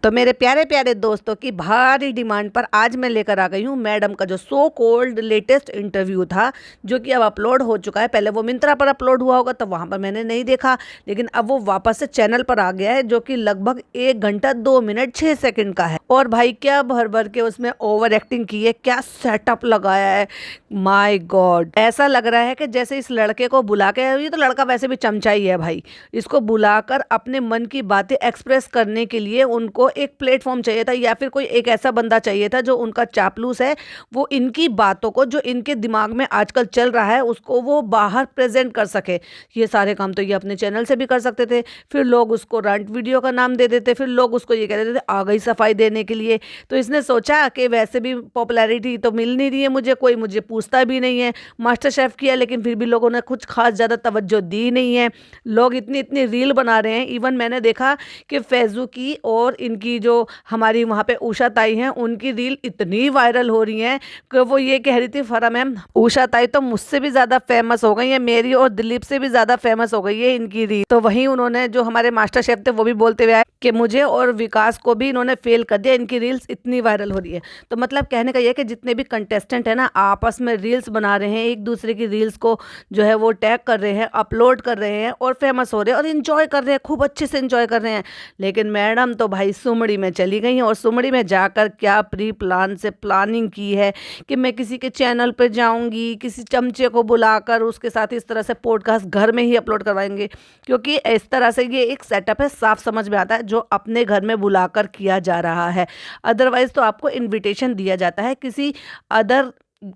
तो मेरे प्यारे प्यारे दोस्तों की भारी डिमांड पर आज मैं लेकर आ गई हूँ मैडम का जो सो कॉल्ड लेटेस्ट इंटरव्यू था, जो कि अब अपलोड हो चुका है। पहले वो मिंत्रा पर अपलोड हुआ होगा, तब वहाँ पर मैंने नहीं देखा, लेकिन अब वो वापस से चैनल पर आ गया है, जो कि लगभग 1 घंटा 2 मिनट 6 सेकंड का है। और भाई क्या भर भर के उसमें ओवर एक्टिंग की है, क्या सेटअप लगाया है, माय गॉड। ऐसा लग रहा है कि जैसे इस लड़के को बुला के, ये तो लड़का वैसे भी चमचा ही है भाई, इसको बुलाकर अपने मन की बातें एक्सप्रेस करने के लिए उनको एक प्लेटफॉर्म चाहिए था, या फिर कोई एक ऐसा बंदा चाहिए था जो उनका चापलूस है, वो इनकी बातों को, जो इनके दिमाग में आजकल चल रहा है, उसको वो बाहर प्रेजेंट कर सके। ये सारे काम तो ये अपने चैनल से भी कर सकते थे, फिर लोग उसको रंट वीडियो का नाम दे देते, फिर लोग उसको ये कह देते थे आ गई सफाई देने के लिए। तो इसने सोचा कि वैसे भी पॉपुलैरिटी तो मिल नहीं रही है मुझे, कोई मुझे पूछता भी नहीं है। मास्टर शेफ किया, लेकिन फिर भी लोगों ने कुछ खास ज़्यादा तवज्जो दी नहीं है। लोग इतनी इतनी रील बना रहे हैं, इवन मैंने देखा कि फैजू की और इनकी जो हमारी वहाँ पे उषा ताई हैं, उनकी रील इतनी वायरल हो रही हैं कि वो ये कह रही थी, फरा मैम उषा ताई तो मुझसे भी ज़्यादा फेमस हो गई है, मेरी और दिलीप से भी ज़्यादा फेमस हो गई है इनकी रील। तो वहीं उन्होंने, जो हमारे मास्टर शेफ थे, वो भी बोलते हुए आए कि मुझे और विकास को भी इन्होंने फेल कर दिया, इनकी रील्स इतनी वायरल हो रही है। तो मतलब कहने का ये कि जितने भी कंटेस्टेंट है ना, आपस में रील्स बना रहे हैं, एक दूसरे की रील्स को जो है वो टैग कर रहे हैं, अपलोड कर रहे हैं और फेमस हो रहे हैं और इंजॉय कर रहे हैं, खूब अच्छे से इंजॉय कर रहे हैं। लेकिन मैडम तो भाई सुमड़ी में चली गई हैं, और सुमड़ी में जाकर क्या प्री प्लान से प्लानिंग की है कि मैं किसी के चैनल पर जाऊंगी, किसी चमचे को बुलाकर उसके साथ इस तरह से पॉडकास्ट घर में ही अपलोड करवाएंगे, क्योंकि इस तरह से ये एक सेटअप है, साफ समझ में आता है, जो अपने घर में बुलाकर किया जा रहा है। अदरवाइज तो आपको इनविटेशन दिया जाता है, किसी अदर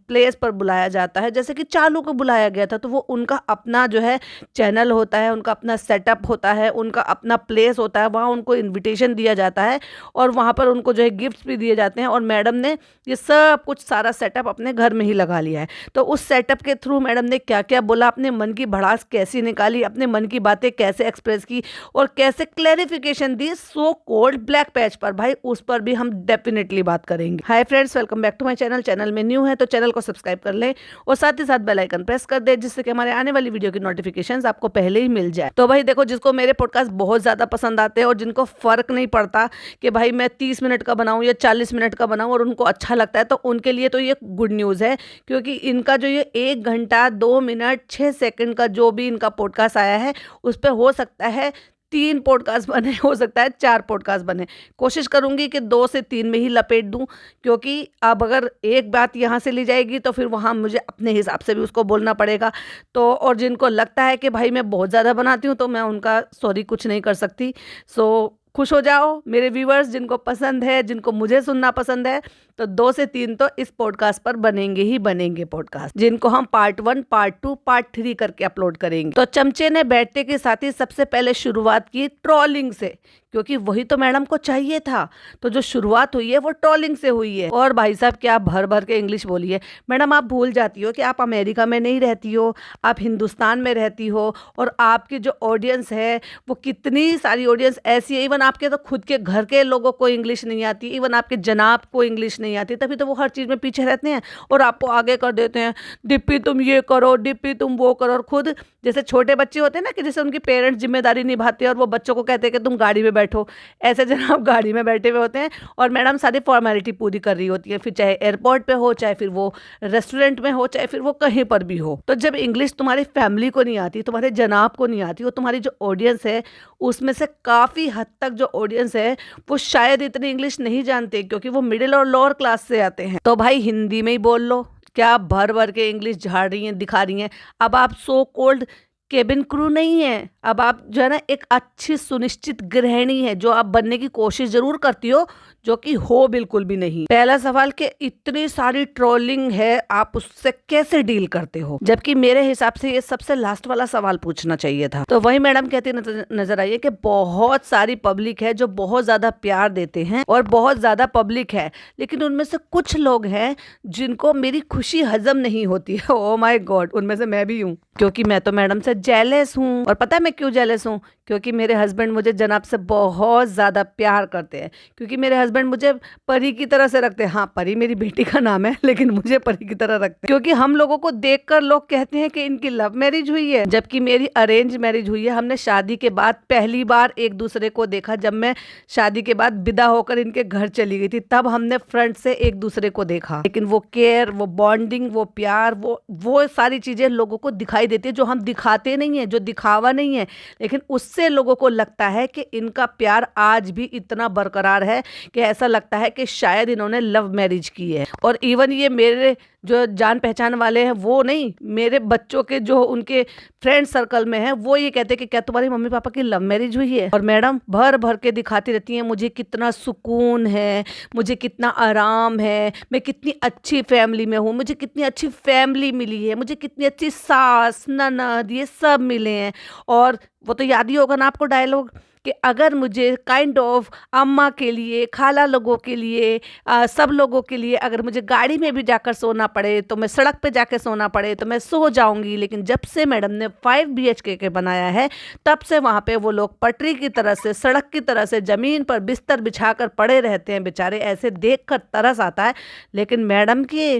प्लेस पर बुलाया जाता है, जैसे कि चालू को बुलाया गया था, तो वो उनका अपना जो है चैनल होता है, उनका अपना सेटअप होता है, उनका अपना प्लेस होता है, वहाँ उनको इनविटेशन दिया जाता है और वहाँ पर उनको जो है गिफ्ट्स भी दिए जाते हैं। और मैडम ने ये सब कुछ सारा सेटअप अपने घर में ही लगा लिया है। तो उस सेटअप के थ्रू मैडम ने क्या क्या बोला, अपने मन की भड़ास कैसी निकाली, अपने मन की बातें कैसे एक्सप्रेस की और कैसे क्लैरिफिकेशन दी सो कॉल्ड ब्लैक पैच पर, भाई उस पर भी हम डेफिनेटली बात करेंगे। Hi friends, welcome back to my channel. Channel में न्यू है तो चैनल को सब्सक्राइब कर लें और साथ ही साथ बेल आइकन प्रेस कर दें, जिससे कि हमारे आने वाली वीडियो की नोटिफिकेशंस आपको पहले ही मिल जाए। तो भाई देखो, जिसको मेरे पॉडकास्ट बहुत ज़्यादा पसंद आते हैं और जिनको फ़र्क नहीं पड़ता कि भाई मैं 30 मिनट का बनाऊं या 40 मिनट का बनाऊं, और उनको अच्छा लगता है, तो उनके लिए तो ये गुड न्यूज़ है, क्योंकि इनका जो ये 1 घंटा 2 मिनट 6 सेकंड का जो भी इनका पॉडकास्ट आया है, उस पर हो सकता है 3 पॉडकास्ट बने, हो सकता है 4 पॉडकास्ट बने। कोशिश करूंगी कि 2 से 3 में ही लपेट दूं, क्योंकि अब अगर एक बात यहाँ से ली जाएगी तो फिर वहाँ मुझे अपने हिसाब से भी उसको बोलना पड़ेगा। तो और जिनको लगता है कि भाई मैं बहुत ज़्यादा बनाती हूँ, तो मैं उनका सॉरी कुछ नहीं कर सकती। सो खुश हो जाओ मेरे व्यूवर्स, जिनको पसंद है, जिनको मुझे सुनना पसंद है, तो 2 से 3 तो इस पॉडकास्ट पर बनेंगे ही बनेंगे पॉडकास्ट, जिनको हम पार्ट 1, पार्ट 2, पार्ट 3 करके अपलोड करेंगे। तो चमचे ने बैठते के साथ ही सबसे पहले शुरुआत की ट्रोलिंग से, क्योंकि वही तो मैडम को चाहिए था। तो जो शुरुआत हुई है वो ट्रोलिंग से हुई है। और भाई साहब क्या भर भर के इंग्लिश बोली है। मैडम आप भूल जाती हो कि आप अमेरिका में नहीं रहती हो, आप हिंदुस्तान में रहती हो, और आपकी जो ऑडियंस है वो कितनी सारी ऑडियंस ऐसी है, इवन आपके तो खुद के घर के लोगों को इंग्लिश नहीं आती, इवन आपके जनाब को इंग्लिश नहीं आती, तभी तो वो हर चीज़ में पीछे रहते हैं और आपको आगे कर देते हैं, डिप्पी तुम ये करो, डिप्पी तुम वो करो। और खुद जैसे छोटे बच्चे होते हैं ना, कि जैसे उनके पेरेंट्स जिम्मेदारी निभाते हैं और वो बच्चों को कहते हैं कि तुम गाड़ी में बैठो, ऐसे जनाब गाड़ी में बैठे हुए होते हैं और मैडम सारी फॉर्मेलिटी पूरी कर रही होती है, फिर चाहे एयरपोर्ट पे हो, चाहे फिर वो रेस्टोरेंट में हो, चाहे फिर वो कहीं पर भी हो। तो जब इंग्लिश तुम्हारी फैमिली को नहीं आती, तुम्हारे जनाब को नहीं आती, और तुम्हारी जो ऑडियंस है उसमें से काफ़ी हद तक जो ऑडियंस है वो शायद इतनी इंग्लिश नहीं जानते, क्योंकि वो मिडिल और लोअर क्लास से आते हैं, तो भाई हिंदी में ही बोल लो। क्या भर भर के इंग्लिश झाड़ रही हैं, दिखा रही हैं। अब आप सो कॉल्ड केबिन क्रू नहीं है, अब आप जो है ना एक अच्छी सुनिश्चित गृहिणी है, जो आप बनने की कोशिश जरूर करती हो, जो कि हो बिल्कुल भी नहीं। पहला सवाल कि इतनी सारी ट्रोलिंग है, आप उससे कैसे डील करते हो, जबकि मेरे हिसाब से ये सबसे लास्ट वाला सवाल पूछना चाहिए था। तो वही मैडम कहती नजर आई है कि बहुत सारी पब्लिक है जो बहुत ज्यादा प्यार देते हैं और बहुत ज्यादा पब्लिक है, लेकिन उनमें से कुछ लोग हैं जिनको मेरी खुशी हजम नहीं होती है। ओ माय गॉड, उनमें से मैं भी हूँ, क्योंकि मैं तो मैडम से जेलस हूँ। और पता है मैं क्यों जेलस हूँ? क्योंकि मेरे हस्बैंड मुझे जनाब से बहुत ज़्यादा प्यार करते हैं, क्योंकि मेरे हस्बैंड मुझे परी की तरह से रखते हैं। हाँ, परी मेरी बेटी का नाम है, लेकिन मुझे परी की तरह रखते हैं, क्योंकि हम लोगों को देखकर लोग कहते हैं कि इनकी लव मैरिज हुई है, जबकि मेरी अरेंज मैरिज हुई है। हमने शादी के बाद पहली बार एक दूसरे को देखा, जब मैं शादी के बाद विदा होकर इनके घर चली गई थी, तब हमने फ्रंट से एक दूसरे को देखा। लेकिन वो केयर, वो बॉन्डिंग, वो प्यार, वो सारी चीजें लोगों को दिखाई देती है, जो हम दिखाते नहीं है, जो दिखावा नहीं है, लेकिन उससे लोगों को लगता है कि इनका प्यार आज भी इतना बरकरार है कि ऐसा लगता है कि शायद इन्होंने लव मैरिज की है। और इवन ये मेरे जो जान पहचान वाले हैं वो नहीं, मेरे बच्चों के जो उनके फ्रेंड सर्कल में है, वो ये कहते हैं कि क्या तुम्हारी मम्मी पापा की लव मैरिज हुई है? और मैडम भर भर के दिखाती रहती हैं मुझे कितना सुकून है, मुझे कितना आराम है, मैं कितनी अच्छी फैमिली में हूँ, मुझे कितनी अच्छी फैमिली मिली है, मुझे कितनी अच्छी सास ननद ये सब मिले हैं। और वो तो याद ही होगा ना आपको डायलॉग, कि अगर मुझे काइंड ऑफ अम्मा के लिए, खाला लोगों के लिए, सब लोगों के लिए अगर मुझे गाड़ी में भी जाकर सोना पड़े, तो मैं सड़क पे जाकर सोना पड़े तो मैं सो जाऊंगी। लेकिन जब से मैडम ने 5 BHK के बनाया है, तब से वहाँ पे वो लोग पटरी की तरह से, सड़क की तरह से ज़मीन पर बिस्तर बिछाकर पड़े रहते हैं बेचारे, ऐसे देख कर तरस आता है। लेकिन मैडम के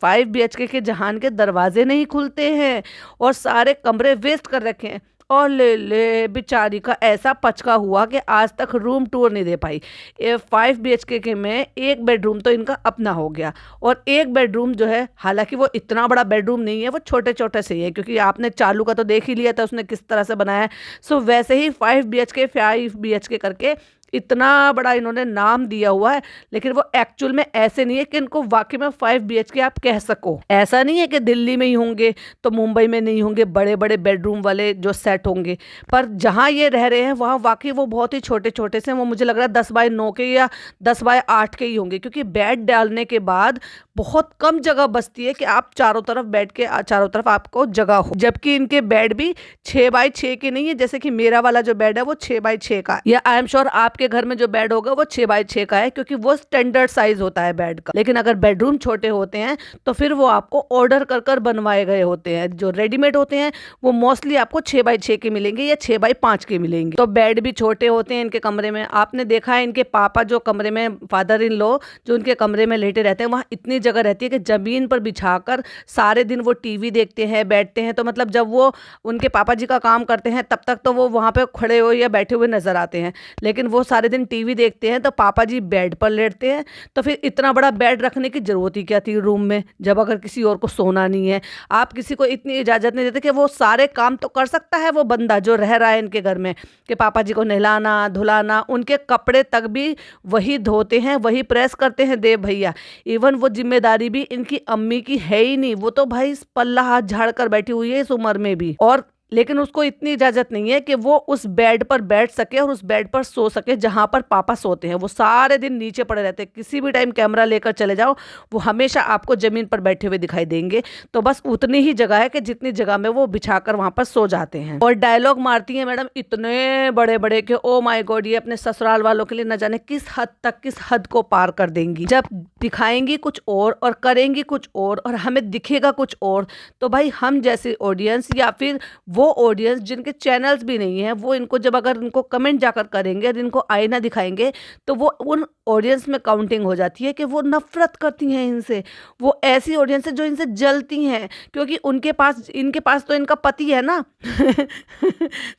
5 BHK के जहान के दरवाजे नहीं खुलते हैं, और सारे कमरे वेस्ट कर रखे हैं। और ले बेचारी का ऐसा पचका हुआ कि आज तक रूम टूर नहीं दे पाई। 5 BHK के में एक बेडरूम तो इनका अपना हो गया, और एक बेडरूम जो है, हालांकि वो इतना बड़ा बेडरूम नहीं है, वो छोटे छोटे से ही है, क्योंकि आपने चालू का तो देख ही लिया था उसने किस तरह से बनाया है। सो वैसे ही 5 BHK करके इतना बड़ा इन्होंने नाम दिया हुआ है, लेकिन वो एक्चुअल में ऐसे नहीं है कि इनको वाकई में 5 BHK आप कह सको। ऐसा नहीं है कि दिल्ली में ही होंगे तो मुंबई में नहीं होंगे बड़े बड़े बेडरूम वाले जो सेट होंगे, पर जहाँ ये रह रहे हैं वहाँ वाकई वो बहुत ही छोटे छोटे से, वो मुझे लग रहा है 10x9 के या 10x8 के ही होंगे, क्योंकि बेड डालने के बाद बहुत कम जगह बचती है कि आप चारों तरफ बैठ के चारों तरफ आपको जगह हो। जबकि इनके बेड भी 6x6 के नहीं है, जैसे कि मेरा वाला जो बेड है वो 6x6 का, या आई एम श्योर आपके घर में जो बेड होगा वो 6x6 का है, क्योंकि वो स्टैंडर्ड साइज होता है बेड का। लेकिन अगर बेडरूम छोटे होते हैं तो फिर वो आपको ऑर्डर कर कर बनवाए गए होते हैं। जो रेडीमेड होते हैं वो मोस्टली आपको 6x6 के मिलेंगे या 6x5 के मिलेंगे। तो बेड भी छोटे होते हैं इनके कमरे में। आपने देखा है इनके पापा जो कमरे में, फादर इन लॉ जो उनके कमरे में लेटे रहते हैं, वहाँ इतनी जगह रहती है कि जमीन पर बिछाकर सारे दिन वो टीवी देखते हैं, बैठते हैं। तो मतलब जब वो उनके पापा जी का काम करते हैं तब तक तो वो वहाँ पे खड़े हुए या बैठे हुए नजर आते हैं, लेकिन वो सारे दिन टीवी देखते हैं तो पापा जी बेड पर लेटते हैं। तो फिर इतना बड़ा बेड रखने की जरूरत ही क्या थी रूम में, जब अगर किसी और को सोना नहीं है। आप किसी को इतनी इजाजत नहीं देते कि वो सारे काम तो कर सकता है वो बंदा जो रह रहा है इनके घर में, कि पापा जी को नहलाना धुलाना, उनके कपड़े तक भी वही धोते हैं, वही प्रेस करते हैं देव भैया। इवन वो जिम्मेदारी भी इनकी अम्मी की है ही नहीं, वो तो भाई पल्ला हाथ झाड़ कर बैठी हुई है इस उम्र में भी। और लेकिन उसको इतनी इजाजत नहीं है कि वो उस बेड पर बैठ सके और उस बेड पर सो सके जहां पर पापा सोते हैं। वो सारे दिन नीचे पड़े रहते हैं, किसी भी टाइम कैमरा लेकर चले जाओ वो हमेशा आपको जमीन पर बैठे हुए दिखाई देंगे। तो बस उतनी ही जगह है कि जितनी जगह में वो बिछाकर वहां पर सो जाते हैं। और डायलॉग मारती है मैडम इतने बड़े बड़े कि ओ माय गॉड, ये अपने ससुराल वालों के लिए न जाने किस हद तक, किस हद को पार कर देंगी। जब दिखाएंगी कुछ और करेंगी कुछ और हमें दिखेगा कुछ और, तो भाई हम जैसे ऑडियंस या फिर वो ऑडियंस जिनके चैनल्स भी नहीं है, वो इनको जब अगर इनको कमेंट जाकर करेंगे और इनको आईना दिखाएंगे, तो वो उन ऑडियंस में काउंटिंग हो जाती है कि वो नफरत करती हैं इनसे। वो ऐसी ऑडियंस है जो इनसे जलती हैं, क्योंकि इनके पास तो इनका पति है ना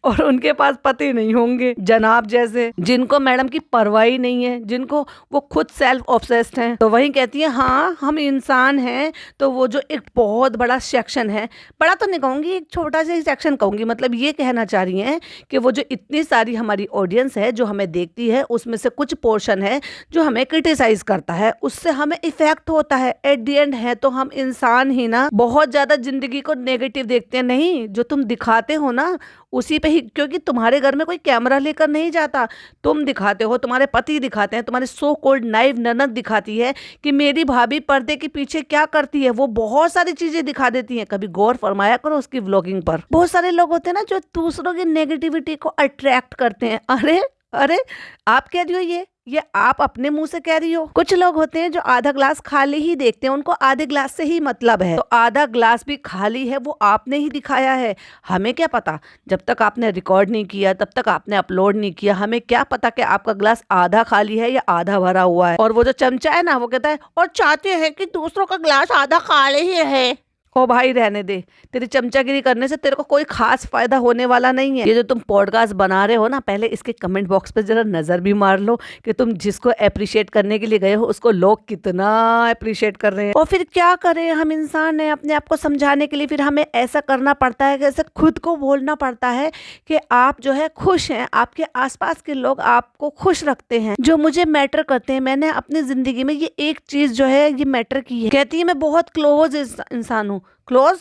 और उनके पास पति नहीं होंगे जनाब जैसे, जिनको मैडम की परवाह ही नहीं है, जिनको वो खुद सेल्फ ऑब्सेस्ड हैं। तो वही कहती है हाँ हम इंसान हैं। तो वो जो एक बहुत बड़ा सेक्शन है, बड़ा तो नहीं कहूँगी, एक छोटा सा सेक्शन कहूँगी, मतलब ये कहना चाह रही हैं कि वो जो इतनी सारी हमारी ऑडियंस है जो हमें देखती है, उसमें से कुछ पोर्शन है जो हमें क्रिटिसाइज करता है, उससे हमें इफेक्ट होता है। एट द एंड है तो हम इंसान ही ना, बहुत ज्यादा जिंदगी को नेगेटिव देखते हैं। नहीं, जो तुम दिखाते हो ना उसी पे ही, क्योंकि तुम्हारे घर में कोई कैमरा लेकर नहीं जाता, तुम दिखाते हो, तुम्हारे पति दिखाते हैं, तुम्हारे सो कॉल्ड नाइव ननद दिखाती है कि मेरी भाभी पर्दे के पीछे क्या करती है। वो बहुत सारी चीजें दिखा देती हैं, कभी गौर फरमाया करो उसकी व्लॉगिंग पर। बहुत सारे लोग होते हैं ना जो दूसरों की नेगेटिविटी को अट्रैक्ट करते हैं। अरे अरे आप कह रही हो ये आप अपने मुंह से कह रही हो? कुछ लोग होते हैं जो आधा ग्लास खाली ही देखते हैं, उनको आधे ग्लास से ही मतलब है। तो आधा ग्लास भी खाली है, वो आपने ही दिखाया है। हमें क्या पता, जब तक आपने रिकॉर्ड नहीं किया, तब तक आपने अपलोड नहीं किया, हमें क्या पता कि आपका ग्लास आधा खाली है या आधा भरा हुआ है। और वो जो चमचा है ना, वो कहता है और चाहते हैं कि दूसरों का ग्लास आधा खाली ही है। ओ भाई रहने दे, तेरी चमचागिरी करने से तेरे को कोई खास फायदा होने वाला नहीं है। ये जो तुम पॉडकास्ट बना रहे हो ना, पहले इसके कमेंट बॉक्स पे जरा नजर भी मार लो कि तुम जिसको अप्रिशिएट करने के लिए गए हो उसको लोग कितना अप्रिशिएट कर रहे हैं। और फिर क्या करें, हम इंसान हैं, अपने आप को समझाने के लिए फिर हमें ऐसा करना पड़ता है कि ऐसे खुद को बोलना पड़ता है कि आप जो है खुश हैं, आपके आसपास के लोग आपको खुश रखते हैं, जो मुझे मैटर करते हैं। मैंने अपनी जिंदगी में ये एक चीज जो है ये मैटर की है। कहती है मैं बहुत क्लोज इंसान हूँ। क्लोज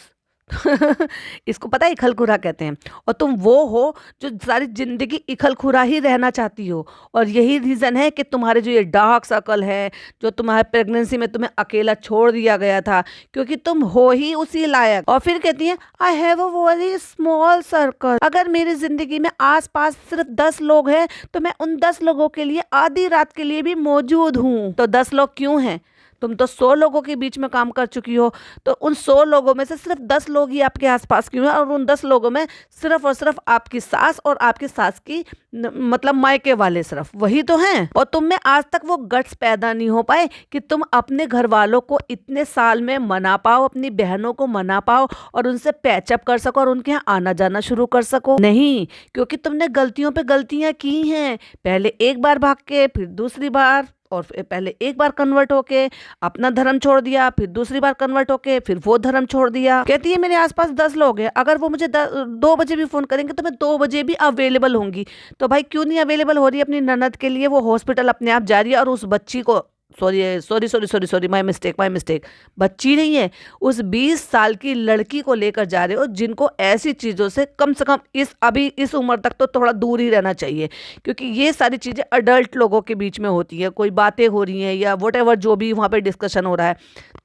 इसको पता है इखलखुरा कहते हैं। और तुम वो हो जो सारी जिंदगी इखलखुरा ही रहना चाहती हो, और यही रीजन है कि तुम्हारे जो ये डार्क सर्कल है, जो तुम्हारे प्रेगनेंसी में तुम्हें अकेला छोड़ दिया गया था, क्योंकि तुम हो ही उसी लायक। और फिर कहती है I have a very small circle. अगर मेरी जिंदगी में आसपास सिर्फ 10 लोग हैं तो मैं उन 10 लोगों के लिए आधी रात के लिए भी मौजूद हूँ। तो 10 लोग क्यों हैं? तुम तो 100 लोगों के बीच में काम कर चुकी हो, तो उन 100 लोगों में से सिर्फ 10 लोग ही आपके आसपास क्यों हैं? और उन 10 लोगों में सिर्फ और सिर्फ आपकी सास और आपकी सास की मतलब मायके वाले सिर्फ वही तो हैं। और तुम में आज तक वो गट्स पैदा नहीं हो पाए कि तुम अपने घर वालों को इतने साल में मना पाओ, अपनी बहनों को मना पाओ और उनसे पैचअप कर सको और उनके यहाँ आना जाना शुरू कर सको। नहीं, क्योंकि तुमने गलतियों पे गलतियां की हैं। पहले एक बार भाग के, फिर दूसरी बार, और पहले एक बार कन्वर्ट होके अपना धर्म छोड़ दिया, फिर दूसरी बार कन्वर्ट होके फिर वो धर्म छोड़ दिया। कहती है मेरे आसपास 10 लोग हैं, अगर वो मुझे 2 बजे भी फोन करेंगे तो मैं 2 बजे भी अवेलेबल होंगी। तो भाई क्यों नहीं अवेलेबल हो रही है अपनी ननद के लिए? वो हॉस्पिटल अपने आप जा रही है और उस बच्ची को, सॉरी माय मिस्टेक, बच्ची नहीं है, उस 20 साल की लड़की को लेकर जा रहे हो, जिनको ऐसी चीज़ों से कम अभी इस उम्र तक तो थोड़ा दूर ही रहना चाहिए, क्योंकि ये सारी चीज़ें अडल्ट लोगों के बीच में होती है। कोई बातें हो रही हैं या व्हाटएवर जो भी वहाँ पे डिस्कशन हो रहा है,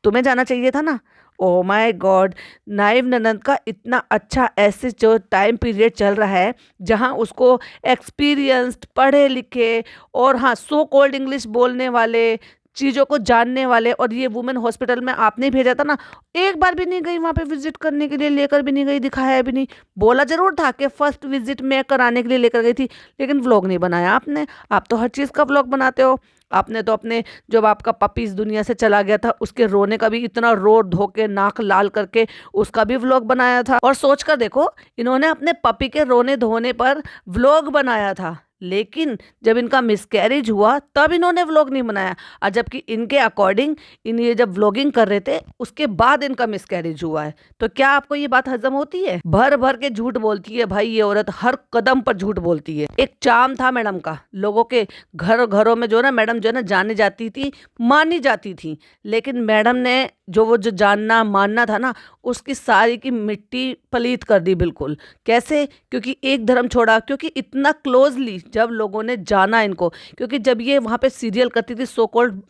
तुम्हें जाना चाहिए था ना। ओह माय गॉड, नाइव ननद का इतना अच्छा ऐसे जो टाइम पीरियड चल रहा है जहाँ उसको एक्सपीरियंस्ड, पढ़े लिखे और हाँ सो कॉल्ड इंग्लिश बोलने वाले, चीज़ों को जानने वाले, और ये वुमेन हॉस्पिटल में आपने भेजा था ना, एक बार भी नहीं गई वहाँ पे विजिट करने के लिए, लेकर भी नहीं गई, दिखाया भी नहीं। बोला जरूर था कि फर्स्ट विजिट मैं कराने के लिए लेकर गई थी, लेकिन व्लॉग नहीं बनाया आपने। आप तो हर चीज़ का व्लॉग बनाते हो। आपने तो अपने जब आपका पपी इस दुनिया से चला गया था उसके रोने का भी इतना रो धो के नाक लाल करके उसका भी व्लॉग बनाया था। और सोच कर देखो, इन्होंने अपने पपी के रोने धोने पर व्लॉग बनाया था, लेकिन जब इनका मिसकैरेज हुआ तब इन्होंने व्लॉग नहीं बनाया। और जबकि इनके अकॉर्डिंग इन ये जब व्लॉगिंग कर रहे थे उसके बाद इनका मिसकैरेज हुआ है। तो क्या आपको ये बात हजम होती है? भर भर के झूठ बोलती है भाई ये औरत, हर कदम पर झूठ बोलती है। एक चार्म था मैडम का, लोगों के घरों में जो ना मैडम जो ना जाने जाती थी, मानी जाती थी, लेकिन मैडम ने जो जानना मानना था ना, उसकी सारी की मिट्टी पलीत कर दी बिल्कुल। कैसे? क्योंकि एक धर्म छोड़ा, क्योंकि इतना क्लोजली जब लोगों ने जाना इनको, क्योंकि जब ये वहाँ पे सीरियल करती थी, सो कॉल्ड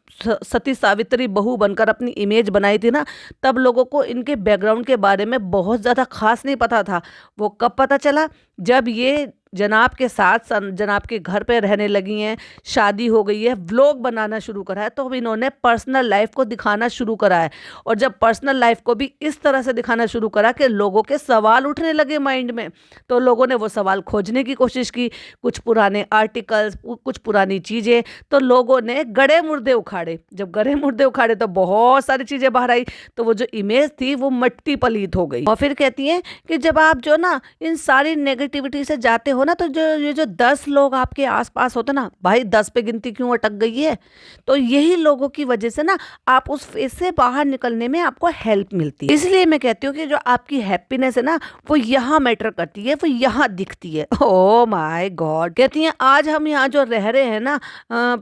सती सावित्री बहू बनकर अपनी इमेज बनाई थी ना, तब लोगों को इनके बैकग्राउंड के बारे में बहुत ज़्यादा खास नहीं पता था। वो कब पता चला? जब ये जनाब के साथ जनाब के घर पे रहने लगी हैं, शादी हो गई है, व्लॉग बनाना शुरू करा है, तो अब इन्होंने पर्सनल लाइफ को दिखाना शुरू करा है। और जब पर्सनल लाइफ को भी इस तरह से दिखाना शुरू करा कि लोगों के सवाल उठने लगे माइंड में, तो लोगों ने वो सवाल खोजने की कोशिश की, कुछ पुराने आर्टिकल्स, कुछ पुरानी चीज़ें, तो लोगों ने गड़े मुर्दे उखाड़े। जब गड़े मुर्दे उखाड़े तो बहुत सारी चीज़ें बाहर आई, तो वो जो इमेज थी वो मट्टी पलीत हो गई। और फिर कहती हैं कि जब आप जो ना इन सारी नेगेटिविटी से जाते हो ना, तो ये जो 10 लोग आपके आसपास होते ना, भाई 10 पे गिनती क्यों अटक गई है? तो यही लोगों की वजह से ना आप उस फेज से बाहर निकलने में आपको हेल्प मिलती है। इसलिए मैं कहती हूँ कि जो आपकी हैप्पीनेस है ना, वो यहाँ मैटर करती है, वो यहाँ दिखती है। ओ माय गॉड, कहती हैं आज हम यहाँ जो रह रहे हैं ना,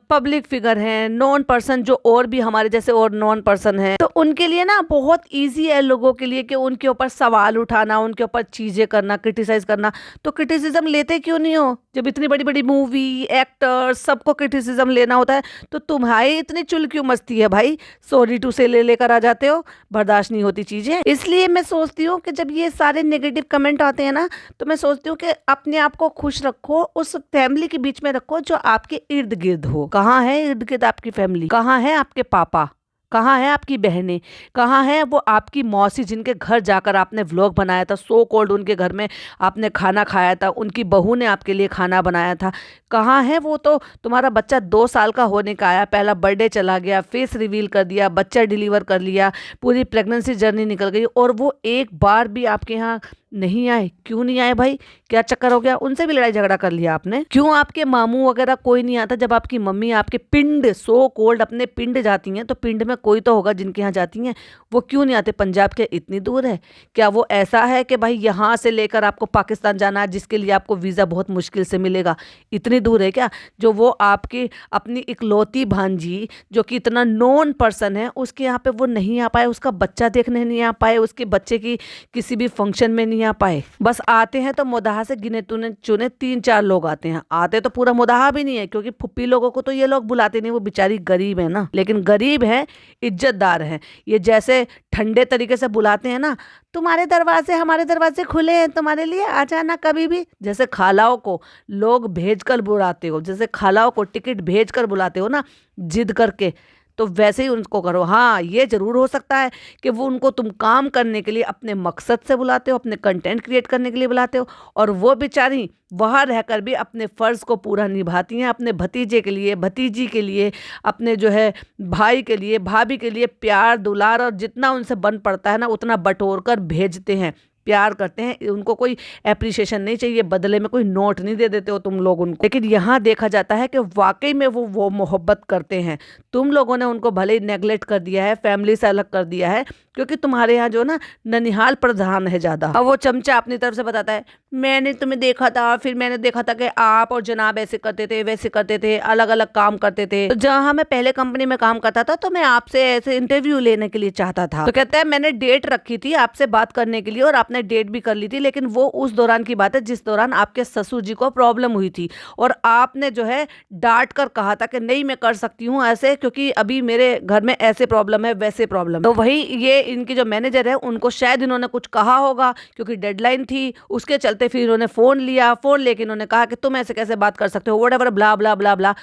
पब्लिक फिगर हैं, नॉन पर्सन जो और भी हमारे जैसे और नॉन पर्सन हैं, तो उनके लिए ना बहुत ईजी है लोगों के लिए कि उनके ऊपर सवाल उठाना, उनके ऊपर चीजें करना, क्रिटिसाइज करना। तो क्रिटिसिज्म लेते लेते क्यों नहीं हो? जब इतनी बड़ी बड़ी मूवी, एक्टर, सबको क्रिटिसिज्म लेना होता है तो तुम्हारी इतनी चुल क्यों मचती है भाई? सॉरी टू से ले लेकर आ जाते हो, बर्दाश्त नहीं होती चीजें। इसलिए मैं सोचती हूँ कि जब ये सारे नेगेटिव कमेंट आते हैं ना, तो मैं सोचती हूँ कि अपने आप को खुश रखो, उस फैमिली के बीच में रखो जो आपके इर्द गिर्द हो। कहाँ है इर्द गिर्द आपकी फैमिली? कहाँ है आपके पापा? कहाँ है आपकी बहनें? कहाँ है वो आपकी मौसी जिनके घर जाकर आपने व्लॉग बनाया था, सो कॉल्ड उनके घर में आपने खाना खाया था, उनकी बहू ने आपके लिए खाना बनाया था? कहाँ है वो? तो तुम्हारा बच्चा 2 साल का होने का आया, पहला बर्थडे चला गया, फेस रिवील कर दिया, बच्चा डिलीवर कर लिया, पूरी प्रेगनेंसी जर्नी निकल गई, और वो एक बार भी आपके यहाँ नहीं आए। क्यों नहीं आए भाई? क्या चक्कर हो गया? उनसे भी लड़ाई झगड़ा कर लिया आपने? क्यों आपके मामू वगैरह कोई नहीं आता? जब आपकी मम्मी आपके पिंड, सो कोल्ड अपने पिंड जाती हैं, तो पिंड में कोई तो होगा जिनके यहाँ जाती हैं, वो क्यों नहीं आते? पंजाब के इतनी दूर है? क्या वो ऐसा है कि भाई यहाँ से लेकर आपको पाकिस्तान जाना है, जिसके लिए आपको वीज़ा बहुत मुश्किल से मिलेगा, इतनी दूर है क्या? जो वो आपकी अपनी इकलौती भांजी, जो कि इतना नोन पर्सन है, उसके यहाँ पे वो नहीं आ पाए, उसका बच्चा देखने नहीं आ पाए, उसके बच्चे की किसी भी फंक्शन में नहीं आ पाए। बस आते हैं तो मुदाहा से गिने चुने 3-4 लोग आते हैं। आते तो पूरा मुदाहा भी नहीं है, क्योंकि फुप्पी लोगों को तो ये लोग बुलाते नहीं, वो बेचारी गरीब है ना। लेकिन गरीब है, इज्जतदार है। ये जैसे ठंडे तरीके से बुलाते हैं ना, तुम्हारे दरवाजे हमारे दरवाजे खुले हैं तुम्हारे लिए, आ जाना कभी भी। जैसे खालाओं को लोग भेजकर बुलाते हो, जैसे खालाओं को टिकट भेजकर बुलाते हो ना, जिद करके, तो वैसे ही उनको करो। हाँ, ये जरूर हो सकता है कि वो उनको तुम काम करने के लिए अपने मकसद से बुलाते हो, अपने कंटेंट क्रिएट करने के लिए बुलाते हो, और वो बेचारी वहाँ रहकर भी अपने फ़र्ज़ को पूरा निभाती हैं, अपने भतीजे के लिए, भतीजी के लिए, अपने जो है भाई के लिए, भाभी के लिए प्यार दुलार, और जितना उनसे बन पड़ता है ना उतना बटोर कर भेजते हैं, प्यार करते हैं। उनको कोई एप्रिसिएशन नहीं चाहिए, बदले में कोई नोट नहीं दे देते हो तुम लोग उनको। लेकिन यहाँ देखा जाता है कि वाकई में वो मोहब्बत करते हैं। तुम लोगों ने उनको भले ही नेगलेक्ट कर दिया है, फैमिली से अलग कर दिया है, क्योंकि तुम्हारे यहाँ जो ना ननिहाल प्रधान है ज़्यादा। अब वो चमचा अपनी तरफ से बताता है, मैंने तुम्हें देखा था, फिर मैंने देखा था कि आप और जनाब ऐसे करते थे, वैसे करते थे, अलग अलग काम करते थे। तो जहाँ मैं पहले कंपनी में काम करता था, तो मैं आपसे ऐसे इंटरव्यू लेने के लिए चाहता था। तो कहता है मैंने डेट रखी थी आपसे बात करने के लिए, और आपने डेट भी कर ली थी, लेकिन वो उस दौरान की बात है जिस दौरान आपके ससुर जी को प्रॉब्लम हुई थी, और आपने जो है डांट कर कहा था कि नहीं मैं कर सकती हूँ ऐसे, क्योंकि अभी मेरे घर में ऐसे प्रॉब्लम है, वैसे प्रॉब्लम। तो वही ये इनके जो मैनेजर है, उनको शायद इन्होंने कुछ कहा होगा, क्योंकि डेडलाइन थी, उसके चलते फिर इन्होंने फोन लिया। फोन लेके इन्होंने कहा कि तुम ऐसे कैसे बात कर सकते हो, व्हाटएवर, ब्ला ब्ला ब्ला ब्ला,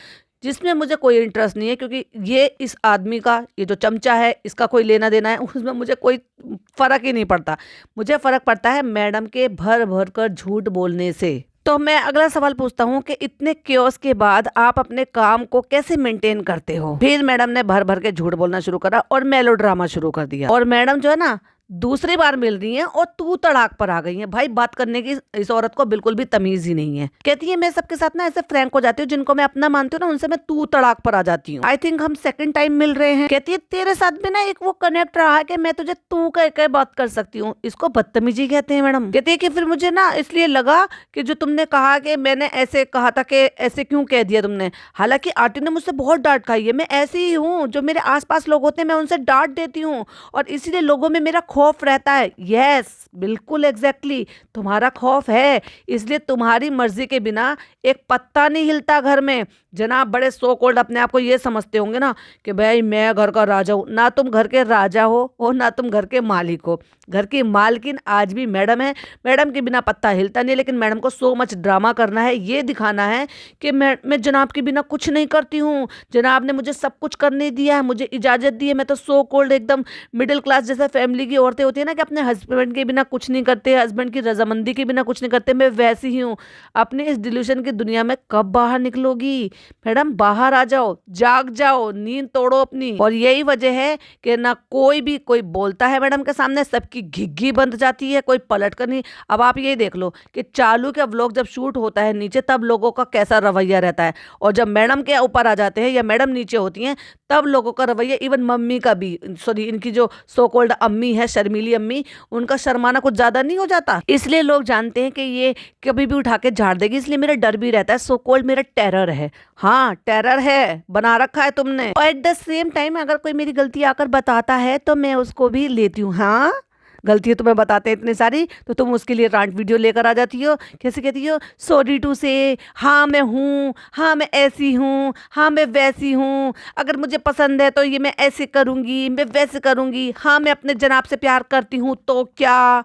जिसमें मुझे कोई इंटरेस्ट नहीं है, क्योंकि ये इस आदमी का, ये जो चमचा है, इसका कोई लेना देना है, उसमें मुझे कोई फर्क ही नहीं पड़ता। मुझे फर्क पड़ता है मैडम के भर भर कर झूठ बोलने से। तो मैं अगला सवाल पूछता हूँ कि इतने क्योस के बाद आप अपने काम को कैसे मेंटेन करते हो? फिर मैडम ने भर भर के झूठ बोलना शुरू करा और मेलोड्रामा शुरू कर दिया, और मैडम जो है ना दूसरी बार मिल रही हैं और तू तड़ाक पर आ गई हैं। भाई बात करने की इस औरत को बिल्कुल भी तमीज ही नहीं है। कहती है मैं सबके साथ ना ऐसे फ्रैंक हो जाती हूँ, जिनको मैं अपना मानती हूँ ना उनसे मैं तू तड़ाक पर आ जाती हूँ। आई थिंक हम सेकंड टाइम मिल रहे हैं। कहती है तेरे साथ भी ना एक वो कनेक्ट रहा है कि मैं तुझे तू कह के बात कर सकती हूँ। इसको बदतमीजी कहते हैं मैडम। कहती है कि फिर मुझे ना इसलिए लगा कि जो तुमने कहा कि मैंने ऐसे कहा था कि ऐसे क्यों कह दिया तुमने, हालांकि आंटी ने मुझसे बहुत डांट खाई है। मैं ऐसी ही हूँ, जो मेरे आसपास लोग होते हैं मैं उनसे डांट देती हूँ, और इसीलिए लोगों में मेरा खौफ रहता है। यस, बिल्कुल एग्जैक्टली, तुम्हारा खौफ है, इसलिए तुम्हारी मर्जी के बिना एक पत्ता नहीं हिलता घर में। जनाब बड़े सो कॉल्ड अपने आप को ये समझते होंगे ना कि भाई मैं घर का राजा हूँ। ना तुम घर के राजा हो और ना तुम घर के मालिक हो। घर की मालकिन आज भी मैडम है। मैडम के बिना पत्ता हिलता नहीं, लेकिन मैडम को सो मच ड्रामा करना है, ये दिखाना है कि मैं जनाब के बिना कुछ नहीं करती हूँ, जनाब ने मुझे सब कुछ करने दिया है, मुझे इजाज़त दी है। मैं तो सो कॉल्ड एकदम मिडिल क्लास जैसे फैमिली की औरतें होती है ना, कि अपने हस्बैंड के बिना कुछ नहीं करते, हस्बैंड की रजामंदी के बिना कुछ नहीं करते, मैं वैसी ही हूँ। अपने इस डिल्यूशन की दुनिया में कब बाहर निकलोगी मैडम? बाहर आ जाओ, जाग जाओ, नींद तोड़ो अपनी। और यही वजह है कि ना कोई बोलता है मैडम के सामने, सबकी घिग्घी बंद जाती है, कोई पलट कर नहीं। अब आप ये देख लो कि चालू का व्लॉग जब शूट होता है नीचे, तब लोगों का कैसा रवैया रहता है, और जब मैडम के ऊपर आ जाते हैं या मैडम नीचे होती हैं, तब लोगों का रवैया, इवन मम्मी का भी, सॉरी इनकी जो सो कॉल्ड अम्मी है, शर्मीली अम्मी, उनका शर्माना कुछ ज्यादा नहीं हो जाता। इसलिए लोग जानते हैं कि ये कभी भी उठा के झाड़ देगी, इसलिए मेरा डर भी रहता है। सो कॉल्ड मेरा टेरर है। हाँ, टेरर है, बना रखा है तुमने। और एट द सेम टाइम अगर कोई मेरी गलती आकर बताता है तो मैं उसको भी लेती हूँ। हाँ, गलती है तुम्हें बताते हैं इतनी सारी, तो तुम उसके लिए रांट वीडियो लेकर आ जाती हो। कैसे कहती हो, सॉरी टू से, हाँ मैं हूँ, हाँ मैं ऐसी हूँ, हाँ मैं वैसी हूँ, अगर मुझे पसंद है तो ये मैं ऐसे करूँगी, मैं वैसे करूँगी, हाँ मैं अपने जनाब से प्यार करती हूँ तो क्या।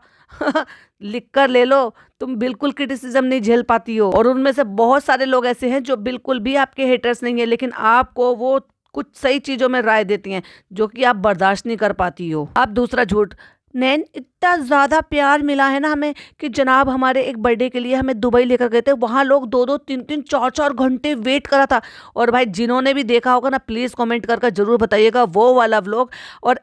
लिख कर ले लो, तुम बिल्कुल क्रिटिसिज्म नहीं झेल पाती हो। और उनमें से बहुत सारे लोग ऐसे हैं जो बिल्कुल भी आपके हेटर्स नहीं है, लेकिन आपको वो कुछ सही चीजों में राय देती हैं जो कि आप बर्दाश्त नहीं कर पाती हो। अब दूसरा झूठ, नैन इतना ज्यादा प्यार मिला है ना हमें कि जनाब हमारे एक बर्थडे के लिए हमें दुबई लेकर गए थे, वहां लोग 2-2 3-3 4-4 घंटे वेट करा था। और भाई जिन्होंने भी देखा होगा ना, प्लीज कमेंट कर जरूर बताइएगा वो वाला व्लॉग। और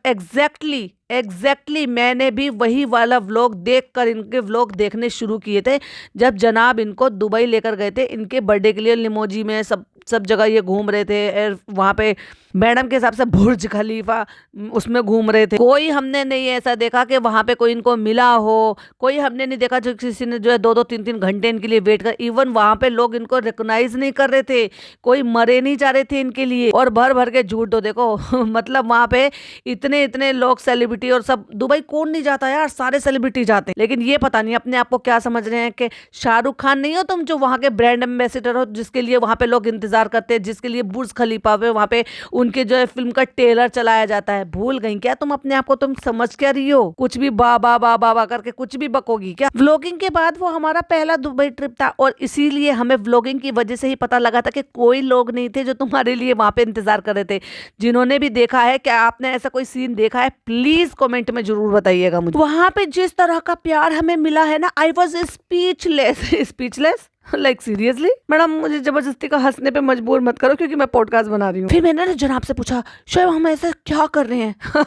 एग्जैक्टली मैंने भी वही वाला व्लॉग देखकर इनके व्लॉग देखने शुरू किए थे, जब जनाब इनको दुबई लेकर गए थे इनके बर्थडे के लिए। लिमोजी में सब जगह ये घूम रहे थे, वहां पे मैडम के हिसाब से बुर्ज खलीफा उसमें घूम रहे थे। कोई हमने नहीं ऐसा देखा कि वहां पे कोई इनको मिला हो, कोई हमने नहीं देखा जो किसी ने जो है 2-2 3-3 घंटे इनके लिए वेट कर। इवन वहां पे लोग इनको रिकॉग्नाइज नहीं कर रहे थे, कोई मरे नहीं जा रहे थे इनके लिए। और भर भर के झूठ दो देखो मतलब वहां पे इतने इतने लोग सेलिब्रिटी, और सब दुबई कौन नहीं जाता यार, सारे सेलिब्रिटी जाते हैं। लेकिन ये पता नहीं अपने आप को क्या समझ रहे हैं कि शाहरुख खान नहीं हो तुम जो वहां के ब्रांड एम्बेसडर हो, जिसके लिए वहां पे लोग इंतजार करते हैं, जिसके लिए बुर्ज खलीफा पे वहां पे उनके जो है फिल्म का ट्रेलर चलाया जाता है। भूल गई क्या तुम अपने आप को, तुम समझ क्या रही हो, कुछ भी बा बा बा बा बा करके कुछ भी बकोगी क्या। व्लॉगिंग के बाद वो हमारा पहला दुबई ट्रिप था, और इसीलिए हमें व्लॉगिंग की वजह से ही पता लगा था कि कोई लोग नहीं थे जो तुम्हारे लिए वहां पे इंतजार कर रहे थे। जिन्होंने भी देखा है, क्या आपने ऐसा कोई सीन देखा है, प्लीज कमेंट में जरूर बताइएगा मुझे। वहां पे जिस तरह का प्यार हमें मिला है ना, I was speechless speechless like seriously. Madam मुझे जबरदस्ती का हंसने पे मजबूर मत करो क्योंकि मैं पॉडकास्ट बना रही हूँ। फिर मैंने ना जनाब से पूछा, शोएब हम ऐसा क्या कर रहे हैं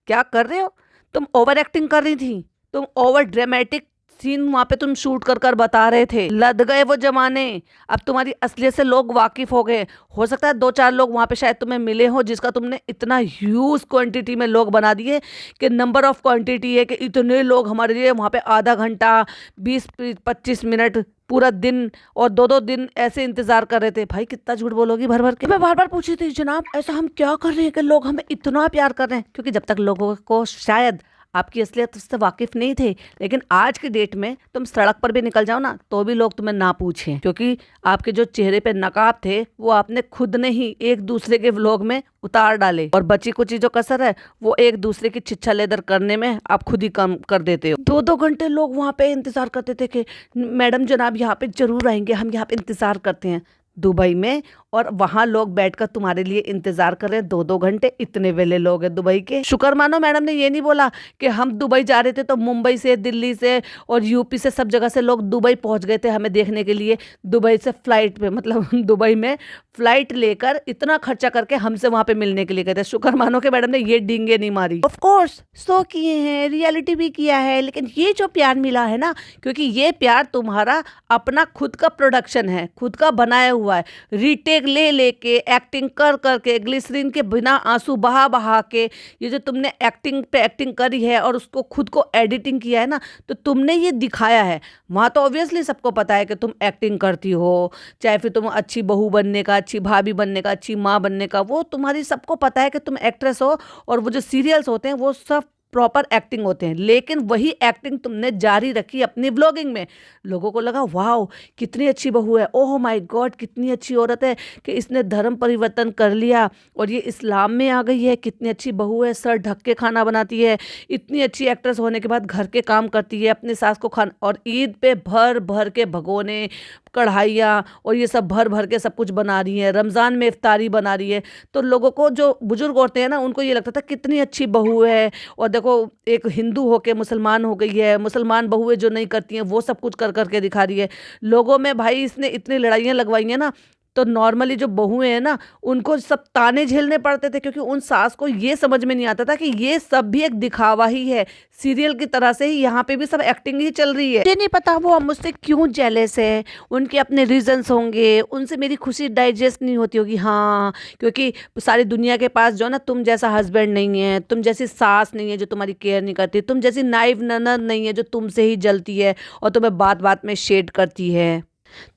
क्या कर रहे हो तुम, ओवर एक्टिंग कर रही थी तुम, ओवर ड्रामेटिक सीन वहां पे तुम शूट कर बता रहे थे। लद गए वो जमाने, अब तुम्हारी असलियत से लोग वाकिफ हो गए। हो सकता है 2-4 लोग वहां पे शायद तुम्हें मिले हो, जिसका तुमने इतना ह्यूज क्वांटिटी में लोग बना दिए कि नंबर ऑफ क्वांटिटी है कि इतने लोग हमारे लिए वहां पे आधा घंटा 20-25 मिनट पूरा दिन और 2-2 दिन ऐसे इंतजार कर रहे थे। भाई कितना झूठ बोलोगी भर भर के। मैं बार बार पूछी थी, जनाब ऐसा हम क्या कर रहे हैं कि लोग हमें इतना प्यार कर रहे हैं, क्योंकि जब तक लोगों को शायद आपकी असलियत से वाकिफ नहीं थे, लेकिन आज की डेट में तुम सड़क पर भी निकल जाओ ना तो भी लोग तुम्हें ना पूछें, क्योंकि आपके जो चेहरे पे नकाब थे वो आपने खुद ने ही एक दूसरे के व्लॉग में उतार डाले, और बची कुची जो कसर है वो एक दूसरे की छिछा लेदर करने में आप खुद ही कम कर देते हो। 2-2 घंटे लोग वहां पे इंतजार करते थे कि मैडम जनाब यहाँ पे जरूर आएंगे, हम यहाँ पे इंतजार करते हैं दुबई में, और वहां लोग बैठकर तुम्हारे लिए इंतजार कर रहे हैं 2-2 घंटे। इतने वेले लोग हैं दुबई के। शुक्र मानो मैडम ने ये नहीं बोला कि हम दुबई जा रहे थे तो मुंबई से, दिल्ली से और यूपी से सब जगह से लोग दुबई पहुंच गए थे हमें देखने के लिए। दुबई से फ्लाइट पे, मतलब दुबई में फ्लाइट लेकर इतना खर्चा करके हमसे वहां पे मिलने के लिए गए थे। शुक्र मानो कि मैडम ने ये डींगे नहीं मारी। ऑफ कोर्स शो किए हैं, रियलिटी भी किया है, लेकिन ये जो प्यार मिला है ना, क्योंकि ये प्यार तुम्हारा अपना खुद का प्रोडक्शन है, खुद का बनाया हुआ है। रीटेक ले लेके, एक्टिंग कर करके, ग्लिसरीन के बिना आंसू बहा बहा के, ये जो तुमने एक्टिंग पे एक्टिंग करी है और उसको खुद को एडिटिंग किया है ना, तो तुमने ये दिखाया है। वहाँ तो ऑब्वियसली सबको पता है कि तुम एक्टिंग करती हो, चाहे फिर तुम अच्छी बहू बनने का, अच्छी भाभी बनने का, अच्छी माँ बनने का, वो तुम्हारी सबको पता है कि तुम एक्ट्रेस हो। और वो जो सीरियल्स होते हैं वो सब प्रॉपर एक्टिंग होते हैं, लेकिन वही एक्टिंग तुमने जारी रखी अपनी व्लॉगिंग में। लोगों को लगा वाह कितनी अच्छी बहू है, ओह माय गॉड कितनी अच्छी औरत है कि इसने धर्म परिवर्तन कर लिया और ये इस्लाम में आ गई है, कितनी अच्छी बहू है, सर ढक के खाना बनाती है, इतनी अच्छी एक्ट्रेस होने के बाद घर के काम करती है, अपनी सास को खाना, और ईद पे भर भर के भगोने, कढ़ाइयाँ और ये सब भर भर के सब कुछ बना रही है, रमज़ान में इफ्तारी बना रही है। तो लोगों को, जो बुजुर्ग औरतें हैं ना, उनको ये लगता था कितनी अच्छी बहू है। और देखो एक हिंदू होके मुसलमान हो गई है, मुसलमान बहुएं जो नहीं करती हैं वो सब कुछ कर करके दिखा रही है लोगों में। भाई इसने इतनी लड़ाइयाँ लगवाई हैं ना, तो नॉर्मली जो बहुएं हैं ना उनको सब ताने झेलने पड़ते थे, क्योंकि उन सास को ये समझ में नहीं आता था कि ये सब भी एक दिखावा ही है, सीरियल की तरह से ही यहाँ पे भी सब एक्टिंग ही चल रही है। मुझे नहीं पता वो मुझसे क्यों जेलस है, उनके अपने रीजंस होंगे, उनसे मेरी खुशी डाइजेस्ट नहीं होती होगी। हाँ, क्योंकि सारी दुनिया के पास जो ना तुम जैसा हस्बैंड नहीं है, तुम जैसी सास नहीं है जो तुम्हारी केयर नहीं करती, तुम जैसी नाइव ननद नहीं है जो तुमसे ही जलती है और तुम्हें बात बात में शेड करती है।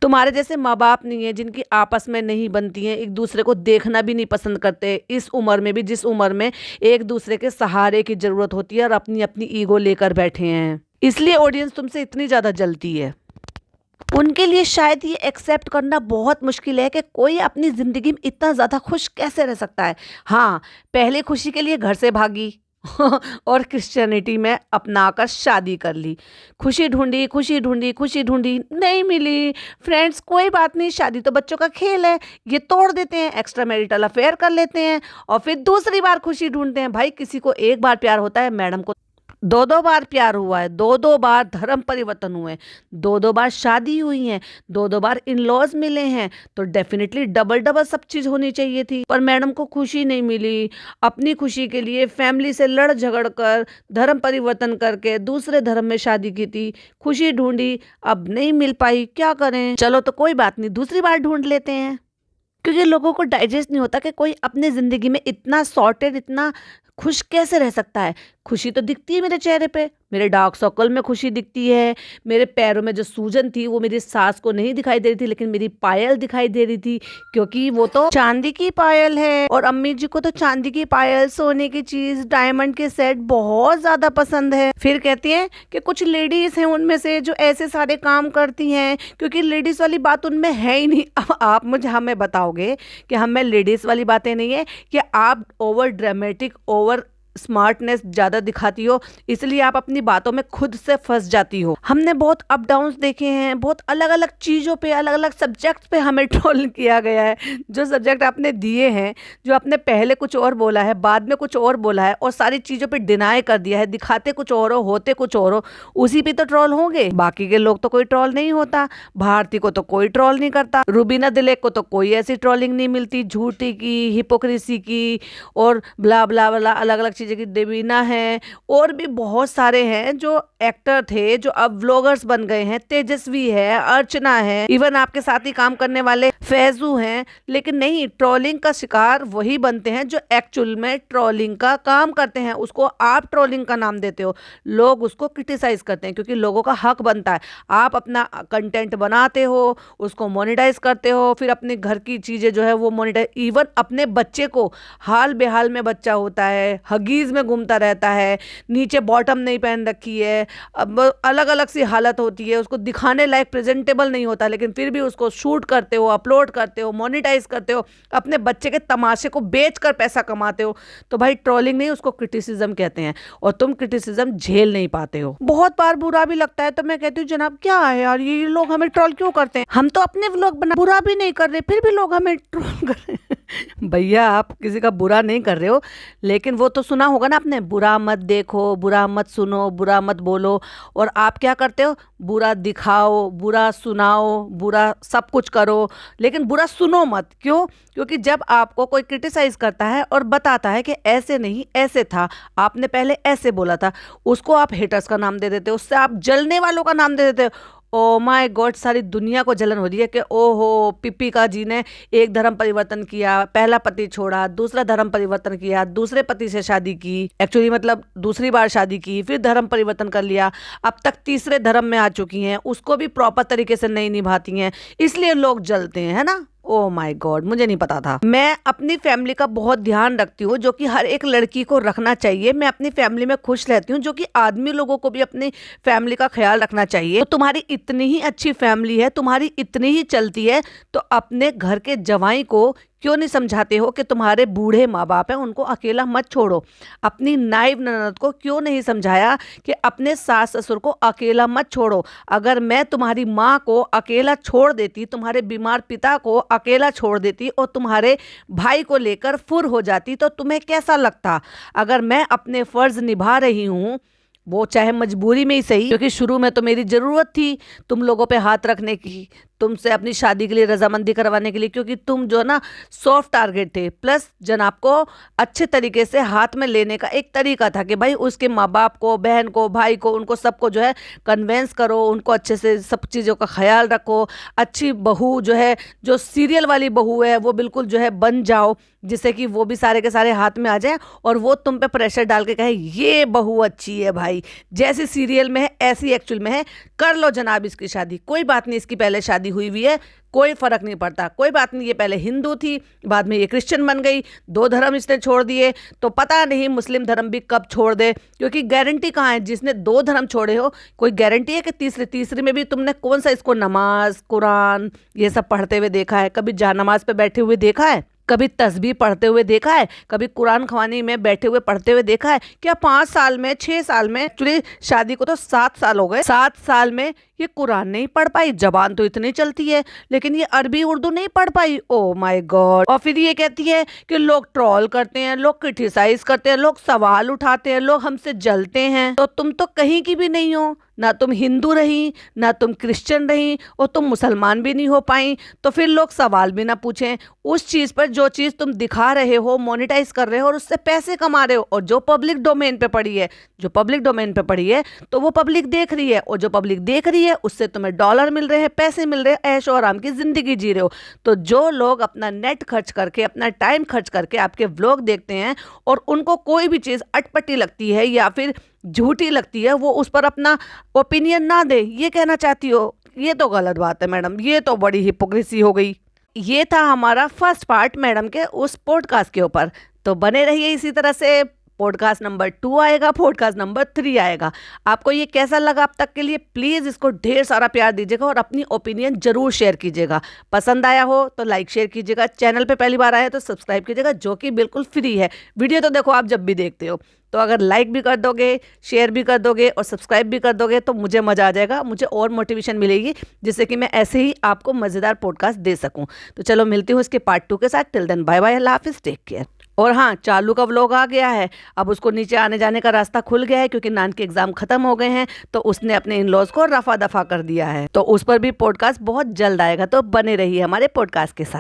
तुम्हारे जैसे माँ बाप नहीं है जिनकी आपस में नहीं बनती हैं, एक दूसरे को देखना भी नहीं पसंद करते इस उम्र में भी, जिस उम्र में एक दूसरे के सहारे की जरूरत होती है और अपनी अपनी ईगो लेकर बैठे हैं, इसलिए ऑडियंस तुमसे इतनी ज्यादा जलती है। उनके लिए शायद ये एक्सेप्ट करना बहुत मुश्किल है कि कोई अपनी ज़िंदगी में इतना ज़्यादा खुश कैसे रह सकता है। हाँ, पहले खुशी के लिए घर से भागी और क्रिश्चियनिटी में अपनाकर शादी कर ली। खुशी ढूंढी, खुशी ढूंढी, खुशी ढूंढी, नहीं मिली। फ्रेंड्स, कोई बात नहीं, शादी तो बच्चों का खेल है, ये तोड़ देते हैं, एक्स्ट्रा मैरिटल अफेयर कर लेते हैं और फिर दूसरी बार खुशी ढूंढते हैं। भाई, किसी को एक बार प्यार होता है, मैडम को दो दो बार प्यार हुआ है, दो दो बार धर्म परिवर्तन हुए, दो दो बार शादी हुई है, दो दो बार इन लॉज मिले हैं, तो डेफिनेटली डबल डबल सब चीज होनी चाहिए थी। पर मैडम को खुशी नहीं मिली। अपनी खुशी के लिए फैमिली से लड़ झगड़ कर धर्म परिवर्तन करके दूसरे धर्म में शादी की थी। खुशी ढूंढी, अब नहीं मिल पाई, क्या करें। चलो तो कोई बात नहीं, दूसरी बार ढूंढ लेते हैं। क्योंकि लोगों को डाइजेस्ट नहीं होता कि कोई अपनी जिंदगी में इतना सॉर्टेड, इतना खुश कैसे रह सकता है। खुशी तो दिखती है मेरे चेहरे पे, मेरे डार्क सर्कल में खुशी दिखती है, मेरे पैरों में जो सूजन थी वो मेरी सास को नहीं दिखाई दे रही थी, लेकिन मेरी पायल दिखाई दे रही थी, क्योंकि वो तो चांदी की पायल है और अम्मी जी को तो चांदी की पायल, सोने की चीज, डायमंड के सेट बहुत ज्यादा पसंद है। फिर कहती हैं कि कुछ लेडीज हैं उनमें से जो ऐसे सारे काम करती हैं, क्योंकि लेडीज वाली बात उनमें है ही नहीं। अब आप मुझे हमें बताओगे कि हमें लेडीज वाली बातें नहीं है, कि आप ओवर ड्रामेटिक, ओवर स्मार्टनेस ज़्यादा दिखाती हो, इसलिए आप अपनी बातों में खुद से फंस जाती हो। हमने बहुत अप डाउन्स देखे हैं, बहुत अलग अलग चीज़ों पे, अलग अलग सब्जेक्ट पे हमें ट्रोल किया गया है। जो सब्जेक्ट आपने दिए हैं, जो आपने पहले कुछ और बोला है, बाद में कुछ और बोला है और सारी चीज़ों पे डिनाई कर दिया है, दिखाते कुछ और हो, होते कुछ और हो, उसी पे तो ट्रोल होंगे। बाकी के लोग तो कोई ट्रोल नहीं होता। भारती को तो कोई ट्रोल नहीं करता, रूबीना दिलेक को तो कोई ऐसी ट्रोलिंग नहीं मिलती झूठी की, हिपोक्रेसी की और ब्ला ब्ला ब्ला अलग अलग चीज़ें की। देवीना है और भी बहुत सारे हैं जो एक्टर थे जो अब व्लॉगर्स बन गए हैं। तेजस्वी है, अर्चना है, इवन आपके साथ ही काम करने वाले फैजू हैं। लेकिन नहीं, ट्रोलिंग का शिकार वही बनते हैं जो एक्चुअल में ट्रोलिंग का काम करते हैं। उसको आप ट्रोलिंग का नाम देते हो, लोग उसको क्रिटिसाइज करते हैं, क्योंकि लोगों का हक बनता है। आप अपना कंटेंट बनाते हो, उसको मोनेटाइज करते हो, फिर अपने घर की चीज़ें जो है वो मोनेटाइज, इवन अपने बच्चे को, हाल बेहाल में बच्चा होता है, हगीज में घूमता रहता है, नीचे बॉटम नहीं पहन रखी है, अब अलग अलग सी हालत होती है, उसको दिखाने लायक प्रेजेंटेबल नहीं होता, लेकिन फिर भी उसको शूट करते हो, अपलोड करते हो, मोनेटाइज करते हो, अपने बच्चे के तमाशे को बेचकर पैसा कमाते हो। तो भाई ट्रोलिंग नहीं, उसको क्रिटिसिज्म कहते हैं और तुम क्रिटिसिज्म झेल नहीं पाते हो। बहुत बार बुरा भी लगता है, तो मैं कहती हूँ जनाब क्या है यार, ये लोग हमें ट्रोल क्यों करते हैं? हम तो अपने व्लॉग बना, बुरा भी नहीं कर रहे, फिर भी लोग हमें ट्रोल कर रहे हैं। भैया, आप किसी का बुरा नहीं कर रहे हो, लेकिन वो तो सुना होगा ना आपने, बुरा मत देखो, बुरा मत सुनो, बुरा मत बोलो। और आप क्या करते हो? बुरा दिखाओ, बुरा सुनाओ, बुरा सब कुछ करो, लेकिन बुरा सुनो मत। क्यों? क्योंकि जब आपको कोई क्रिटिसाइज करता है और बताता है कि ऐसे नहीं ऐसे था, आपने पहले ऐसे बोला था, उसको आप हेटर्स का नाम दे देते हो, उससे आप जलने वालों का नाम दे देते हो। ओ माय गॉड, सारी दुनिया को जलन हो रही है कि ओहो, पिपिका जी ने एक धर्म परिवर्तन किया, पहला पति छोड़ा, दूसरा धर्म परिवर्तन किया, दूसरे पति से शादी की, एक्चुअली मतलब दूसरी बार शादी की, फिर धर्म परिवर्तन कर लिया, अब तक तीसरे धर्म में आ चुकी हैं, उसको भी प्रॉपर तरीके से नहीं निभाती हैं, इसलिए लोग जलते हैं, है ना। ओह माय गॉड, मुझे नहीं पता था। मैं अपनी फैमिली का बहुत ध्यान रखती हूँ, जो कि हर एक लड़की को रखना चाहिए। मैं अपनी फैमिली में खुश रहती हूँ, जो कि आदमी लोगों को भी अपनी फैमिली का ख्याल रखना चाहिए। तो तुम्हारी इतनी ही अच्छी फैमिली है, तुम्हारी इतनी ही चलती है, तो अपने घर के जवाई को क्यों नहीं समझाते हो कि तुम्हारे बूढ़े माँ बाप हैं, उनको अकेला मत छोड़ो। अपनी नाइब ननद को क्यों नहीं समझाया कि अपने सास ससुर को अकेला मत छोड़ो। अगर मैं तुम्हारी माँ को अकेला छोड़ देती, तुम्हारे बीमार पिता को अकेला छोड़ देती और तुम्हारे भाई को लेकर फुर हो जाती, तो तुम्हें कैसा लगता? अगर मैं अपने फर्ज निभा रही हूँ, वो चाहे मजबूरी में ही सही, क्योंकि शुरू में तो मेरी ज़रूरत थी तुम लोगों पे हाथ रखने की, तुमसे अपनी शादी के लिए रजामंदी करवाने के लिए, क्योंकि तुम जो ना सॉफ्ट टारगेट थे, प्लस जनाब को अच्छे तरीके से हाथ में लेने का एक तरीका था कि भाई उसके माँ बाप को, बहन को, भाई को, उनको सबको जो है कन्वेंस करो, उनको अच्छे से सब चीज़ों का ख्याल रखो, अच्छी बहू जो है, जो सीरियल वाली बहू है, वो बिल्कुल जो है बन जाओ, जिससे कि वो भी सारे के सारे हाथ में आ जाए और वो तुम पे प्रेशर डाल के कहे ये बहू अच्छी है भाई, जैसी सीरियल में है ऐसी एक्चुअल में है, कर लो जनाब इसकी शादी, कोई बात नहीं, इसकी पहले शादी हुई हुई है, कोई फर्क नहीं पड़ता, कोई बात नहीं, ये पहले हिंदू थी, बाद में ये क्रिश्चियन बन गई, 2 धर्म इसने छोड़ दिए, तो पता नहीं मुस्लिम धर्म भी कब छोड़ दे, क्योंकि गारंटी कहाँ है, जिसने 2 धर्म छोड़े हो कोई गारंटी है कि तीसरे में भी तुमने कौन सा इसको नमाज कुरान ये सब पढ़ते हुए देखा है, कभी नमाज पे बैठे हुए देखा है, कभी तस्बीह पढ़ते हुए देखा है, कभी कुरान ख्वानी में बैठे हुए पढ़ते हुए देखा है क्या? 5 साल में 6 साल में, एक्चुअली शादी को तो 7 साल हो गए, 7 साल में ये कुरान नहीं पढ़ पाई, जबान तो इतनी चलती है लेकिन ये अरबी उर्दू नहीं पढ़ पाई। Oh my God. और फिर ये कहती है कि लोग ट्रोल करते हैं, लोग क्रिटिसाइज करते हैं, लोग सवाल उठाते हैं, लोग हमसे जलते हैं। तो तुम तो कहीं की भी नहीं हो, ना तुम हिंदू रही, ना तुम क्रिश्चियन रही, और तुम मुसलमान भी नहीं हो पाई, तो फिर लोग सवाल भी ना पूछें उस चीज़ पर जो चीज़ तुम दिखा रहे हो, मोनेटाइज कर रहे हो और उससे पैसे कमा रहे हो, और जो पब्लिक डोमेन पे पड़ी है, जो पब्लिक डोमेन पे पड़ी है तो वो पब्लिक देख रही है, और जो पब्लिक देख रही है उससे तुम्हें डॉलर मिल रहे हैं, पैसे मिल रहे हैं, ऐशो आराम की जिंदगी जी रहे हो। तो जो लोग अपना नेट खर्च करके, अपना टाइम खर्च करके आपके व्लॉग देखते हैं और उनको कोई भी चीज़ अटपटी लगती है या फिर झूठी लगती है, वो उस पर अपना ओपिनियन ना दे, ये कहना चाहती हो? ये तो गलत बात है मैडम, ये तो बड़ी हिपोक्रेसी हो गई। ये था हमारा फर्स्ट पार्ट मैडम के उस पॉडकास्ट के ऊपर, तो बने रहिए इसी तरह से। पॉडकास्ट नंबर 2 आएगा, पॉडकास्ट नंबर 3 आएगा। आपको ये कैसा लगा अब तक के लिए? प्लीज़ इसको ढेर सारा प्यार दीजिएगा और अपनी ओपिनियन जरूर शेयर कीजिएगा। पसंद आया हो तो लाइक शेयर कीजिएगा, चैनल पे पहली बार आए तो सब्सक्राइब कीजिएगा, जो कि बिल्कुल फ्री है। वीडियो तो देखो आप जब भी देखते हो, तो अगर लाइक भी कर दोगे, शेयर भी कर दोगे और सब्सक्राइब भी कर दोगे तो मुझे मज़ा आ जाएगा, मुझे और मोटिवेशन मिलेगी, जिससे कि मैं ऐसे ही आपको मज़ेदार पॉडकास्ट दे सकूं। तो चलो मिलती हूँ इसके पार्ट 2 के साथ। टिल देन बाय बाय, अल्लाह हाफिज़, टेक केयर। और हाँ, चालू का व्लॉग आ गया है, अब उसको नीचे आने जाने का रास्ता खुल गया है, क्योंकि नान के एग्जाम खत्म हो गए हैं, तो उसने अपने इन लॉज को रफा दफा कर दिया है, तो उस पर भी पॉडकास्ट बहुत जल्द आएगा। तो बने रहिए हमारे पॉडकास्ट के साथ।